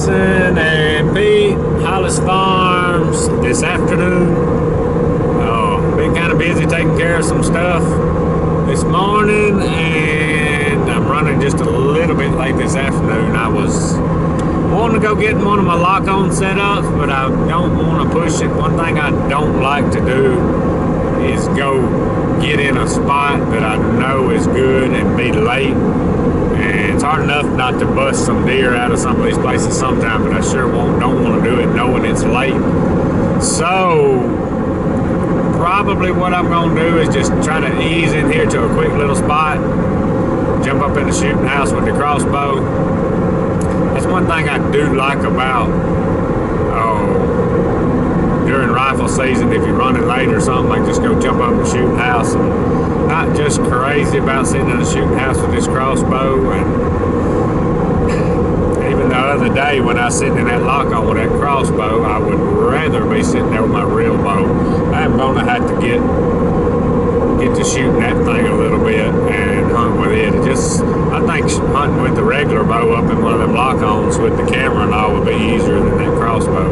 Jason and Pete, Hollis Farms, this afternoon. Been kind of busy taking care of some stuff this morning, and I'm running just a little bit late this afternoon. I was wanting to go get one of my lock-on setups, but I don't want to push it. One thing I don't like to do is go get in a spot that I know is good and be late. And it's hard enough not to bust some deer out of some of these places sometime, but I sure don't want to do it knowing it's late. So probably what I'm going to do is just try to ease in here to a quick little spot, jump up in the shooting house with the crossbow. That's one thing I do like about during rifle season. If you're running late or something, like just go jump up in the shooting house, and not just crazy about sitting in the shooting house with this crossbow. And even the other day when I was sitting in that lock-on with that crossbow, I would rather be sitting there with my real bow. I'm going to have to get to shooting that thing a little bit and hunt with it. I think hunting with the regular bow up in one of them lock-ons with the camera and all would be easier than that crossbow.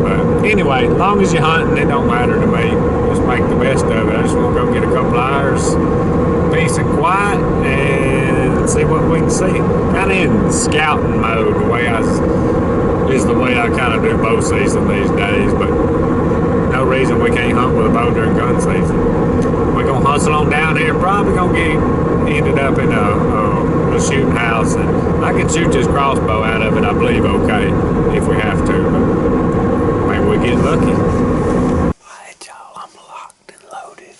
But anyway, as long as you're hunting, it don't matter to me. Just make the best of it. I just want to go get a couple hours, peace and quiet, and see what we can see. Kind of in scouting mode, the way I kind of do bow season these days, but no reason we can't hunt with a bow during gun season. We're gonna hustle on down here. Probably gonna get ended up in a shooting house, and I can shoot this crossbow out of it, I believe, okay, if we have to. But maybe we get lucky. Alright, y'all, I'm locked and loaded.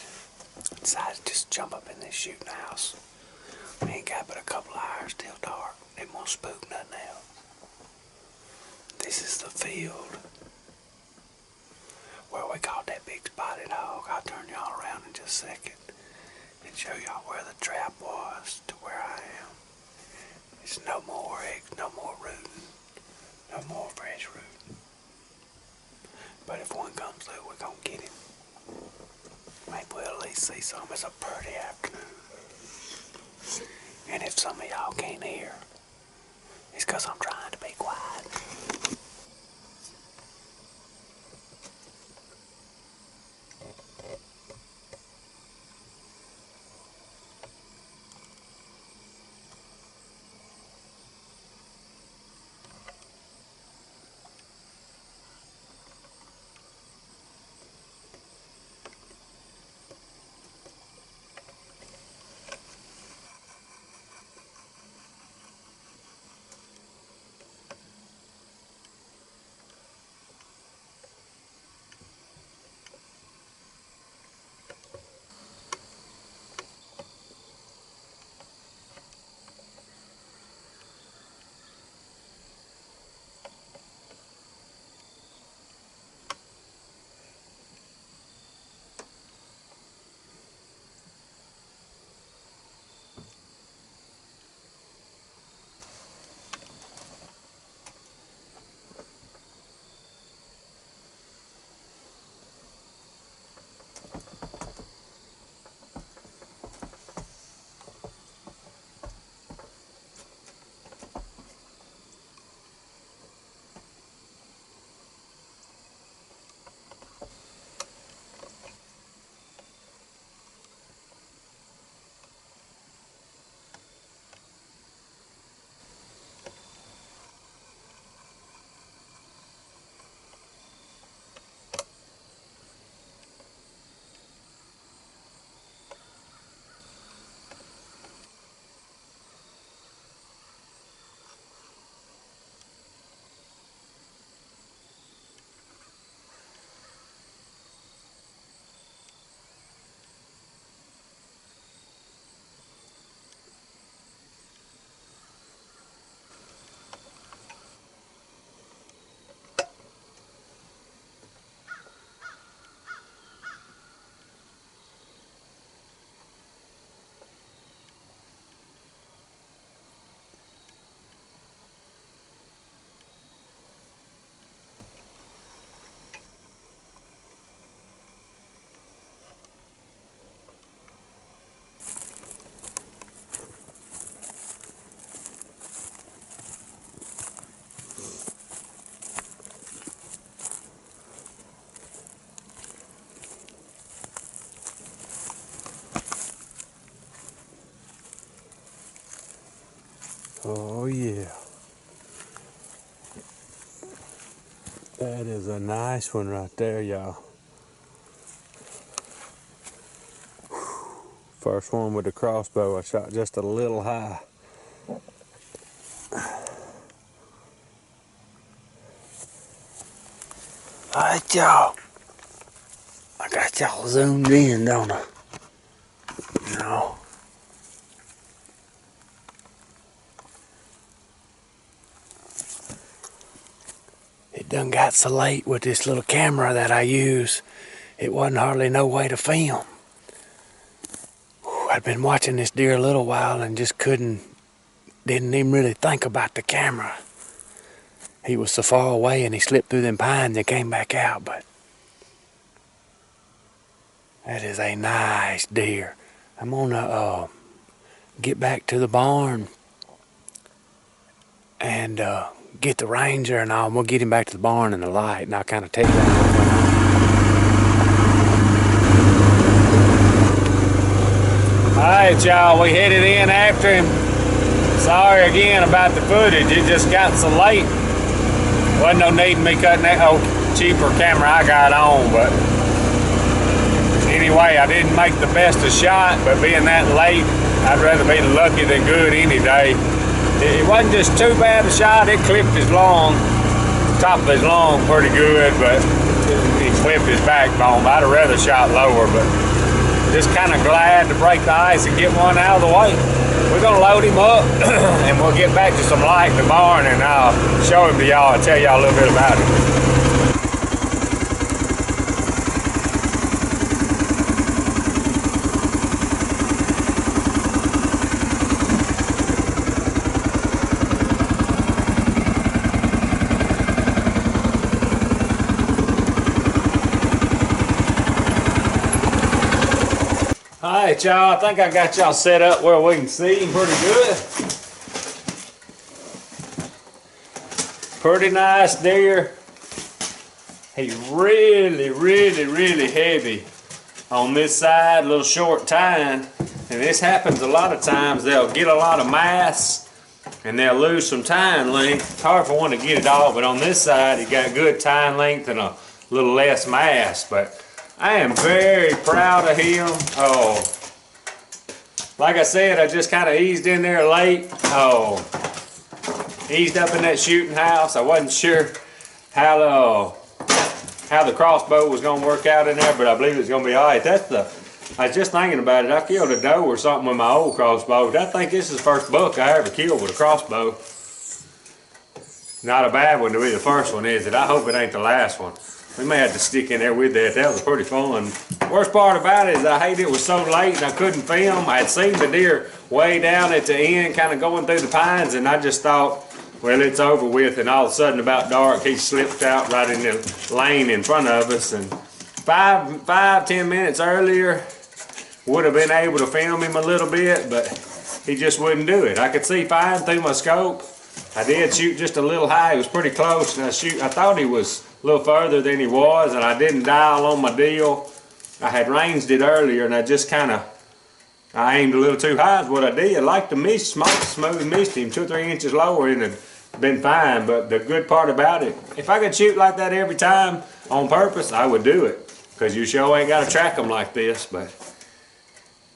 Decided to just jump up in this shooting house. We ain't got but a couple hours till dark. They won't spook nothing else. This is the field where we caught that big spotted hog. I'll turn y'all around in just a second and show y'all where the trap was to where I am. It's no more eggs, no more rooting, no more fresh rooting. But if one comes through, we're gonna get him. Maybe we'll at least see some. It's a pretty afternoon. And if some of y'all can't hear, it's because I'm trying to be quiet. Oh yeah. That is a nice one right there, y'all. First one with the crossbow, I shot just a little high. Alright, y'all. I got y'all zoomed in, don't I? You know. It done got so late with this little camera that I use, it wasn't hardly no way to film. I'd been watching this deer a little while and just didn't even really think about the camera. He was so far away and he slipped through them pines and came back out, but that is a nice deer. I'm gonna get back to the barn and get the Ranger, and we'll get him back to the barn in the light, and I'll kind of take that. Alright, y'all, we headed in after him. Sorry again about the footage, it just got so late. Wasn't no need in me cutting that old cheaper camera I got on, but anyway, I didn't make the best of shot, but being that late, I'd rather be lucky than good any day. It wasn't just too bad a shot, it clipped his lung, top of his lung pretty good, but it clipped his backbone. I'd have rather shot lower, but just kind of glad to break the ice and get one out of the way. We're gonna load him up and we'll get back to some light in the barn, and I'll show him to y'all and tell y'all a little bit about him. Alright, y'all, I think I got y'all set up where we can see him pretty good. Pretty nice deer. He's really heavy on this side, a little short tine. And this happens a lot of times. They'll get a lot of mass and they'll lose some tine length. It's hard for one to get it all, but on this side, he got good tine length and a little less mass. But I am very proud of him. Oh, like I said, I just kind of eased in there late. Oh, eased up in that shooting house. I wasn't sure how the crossbow was going to work out in there, but I believe it's going to be all right. I was just thinking about it. I killed a doe or something with my old crossbow. I think this is the first buck I ever killed with a crossbow. Not a bad one to be the first one, is it? I hope it ain't the last one. We may have to stick in there with that. That was pretty fun. Worst part about it is I hate it was so late and I couldn't film. I had seen the deer way down at the end, kind of going through the pines, and I just thought, well, it's over with. And all of a sudden, about dark, he slipped out right in the lane in front of us. And 10 minutes earlier, would have been able to film him a little bit, but he just wouldn't do it. I could see fine through my scope. I did shoot just a little high. It was pretty close, and I thought he was a little further than he was, and I didn't dial on my deal. I had ranged it earlier, and I just I aimed a little too high is what I did. I like to miss, smooth missed him 2 or 3 inches lower, and it'd been fine. But the good part about it, if I could shoot like that every time on purpose, I would do it, because you sure ain't got to track them like this. But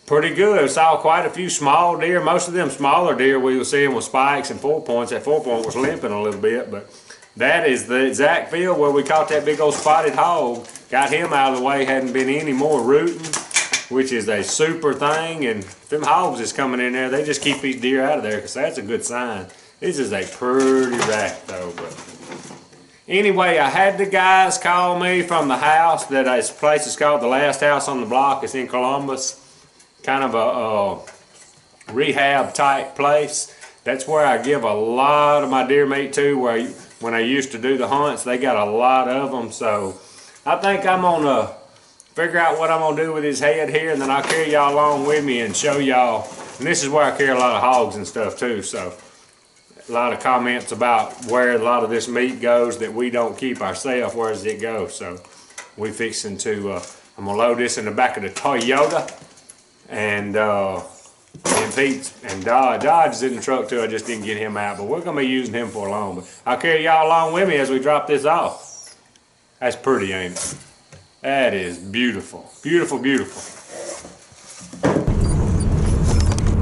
pretty good. I saw quite a few small deer. Most of them smaller deer we were seeing with spikes and 4-points. That 4-point was limping a little bit, but that is the exact field where we caught that big old spotted hog. Got him out of the way, hadn't been any more rooting, which is a super thing. And if them hogs is coming in there, they just keep these deer out of there, because that's a good sign. This is a pretty rack though. But anyway, I had the guys call me from the house. This place is called The Last House on the Block. It's in Columbus. Kind of a rehab type place. That's where I give a lot of my deer meat to, when I used to do the hunts. They got a lot of them, so I think I'm gonna figure out what I'm gonna do with his head here, and then I'll carry y'all along with me and show y'all. And this is where I carry a lot of hogs and stuff too, so a lot of comments about where a lot of this meat goes that we don't keep ourselves. Where does it go? So we fixing to I'm gonna load this in the back of the Toyota, and And Pete's and Dodge is in the truck too. I just didn't get him out, but we're gonna be using him for long. But I'll carry y'all along with me as we drop this off. That's pretty, ain't it? That is beautiful, beautiful, beautiful.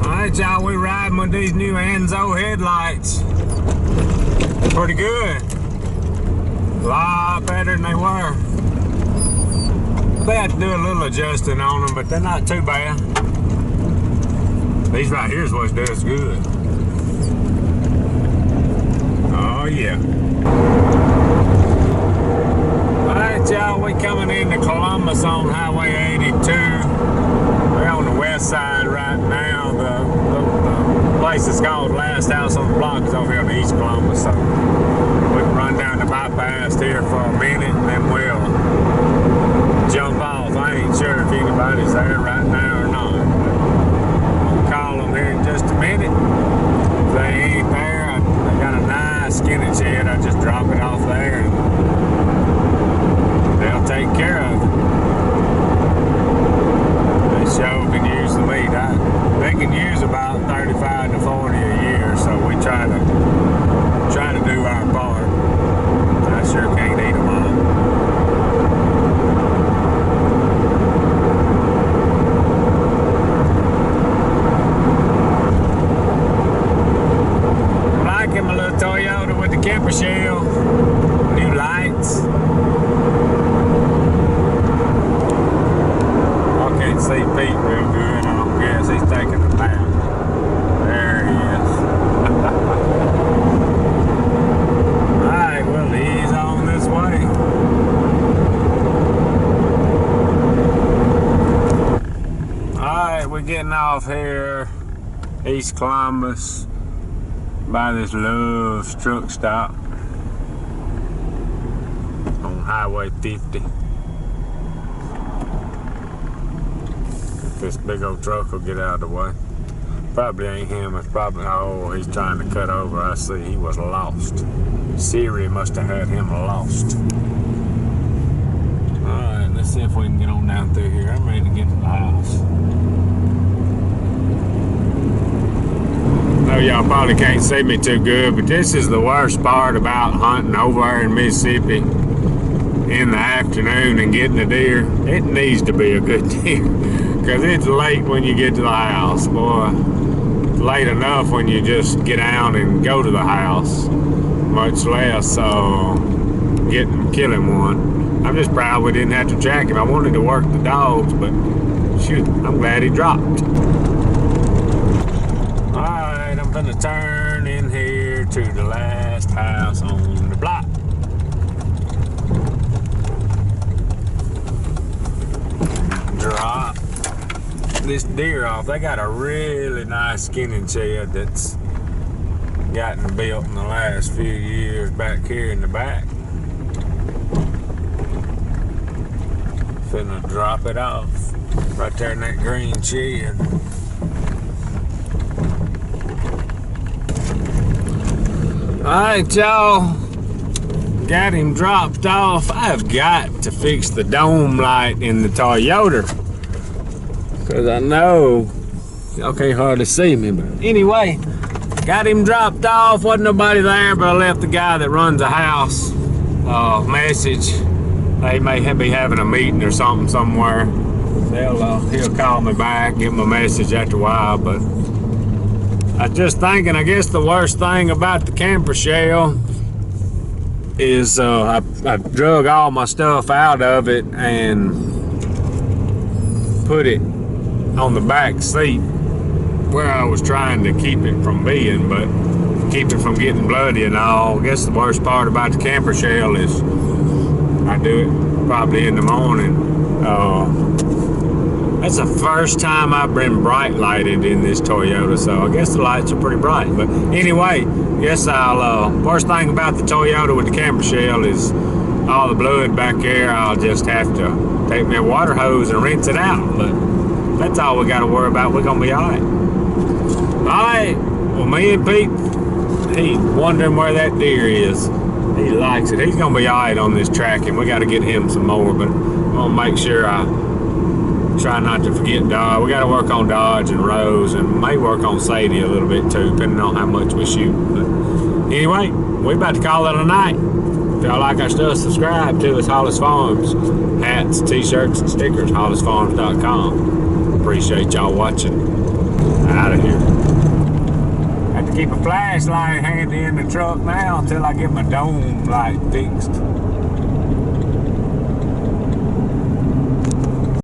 All right, y'all, we riding with these new Enzo headlights. Pretty good. A lot better than they were. They had to do a little adjusting on them, but they're not too bad. These right here is what does good. Oh yeah. Alright y'all, we coming into Columbus on Highway 82. We're on the west side right now. The place is called Last House on the Block is over here on the East Columbus. So we can run down the bypass here for a minute and then we'll jump off. I ain't sure if anybody's there right now or not. I'll call them here in just a minute. If they ain't there, they got a nice skinny shed. I just drop it off there and they'll take care of it. They sure can use the meat. They can use about 35 to 40 a year, so we try to do our part. I sure can't eat them all. Toyota with the camper shell, new lights. I can't see Pete real good. I don't guess he's taking a nap. There he is. Alright, well he's on this way. Alright, we're getting off here, East Columbus, by this Love's truck stop on Highway 50. If this big old truck will get out of the way. Probably ain't him, it's probably, oh, he's trying to cut over. I see he was lost. Siri must have had him lost. Alright, let's see if we can get on down through here. I'm ready to get to the house. I know y'all probably can't see me too good, but this is the worst part about hunting over there in Mississippi in the afternoon and getting a deer. It needs to be a good deer because it's late when you get to the house, boy. It's late enough when you just get out and go to the house, much less killing one. I'm just proud we didn't have to track him. I wanted to work the dogs, but shoot, I'm glad he dropped. Alright, I'm gonna turn in here to the last house on the block. Drop this deer off. They got a really nice skinning shed that's gotten built in the last few years back here in the back. Finna drop it off right there in that green shed. Alright y'all, got him dropped off. I've got to fix the dome light in the Toyota because I know y'all can't hardly see me, but anyway, got him dropped off. Wasn't nobody there, but I left the guy that runs the house message. They may be having a meeting or something somewhere. He'll call me back, give him a message after a while, but I was just thinking, I guess the worst thing about the camper shell is I drug all my stuff out of it and put it on the back seat where I was trying to keep it from being, but keep it from getting bloody and all. I guess the worst part about the camper shell is I do it probably in the morning. That's the first time I've been bright lighted in this Toyota, so I guess the lights are pretty bright. But anyway, yes, first thing about the Toyota with the camper shell is all the blood back there. I'll just have to take me a water hose and rinse it out. But that's all we got to worry about. We're gonna be all right. All right. Well, me and Pete, he's wondering where that deer is. He likes it. He's gonna be all right on this tracking. We got to get him some more, but I'm gonna make sure I Try not to forget dodge. We got to work on dodge and rows, and may work on Sadie a little bit too, depending on how much we shoot. But anyway, we about to call it a night. If y'all like our stuff, subscribe to us, Hollis Farms. Hats, t-shirts, and stickers, hollisfarms.com. Appreciate y'all watching. Out of here. Have to keep a flashlight handy in the truck now until I get my dome light fixed.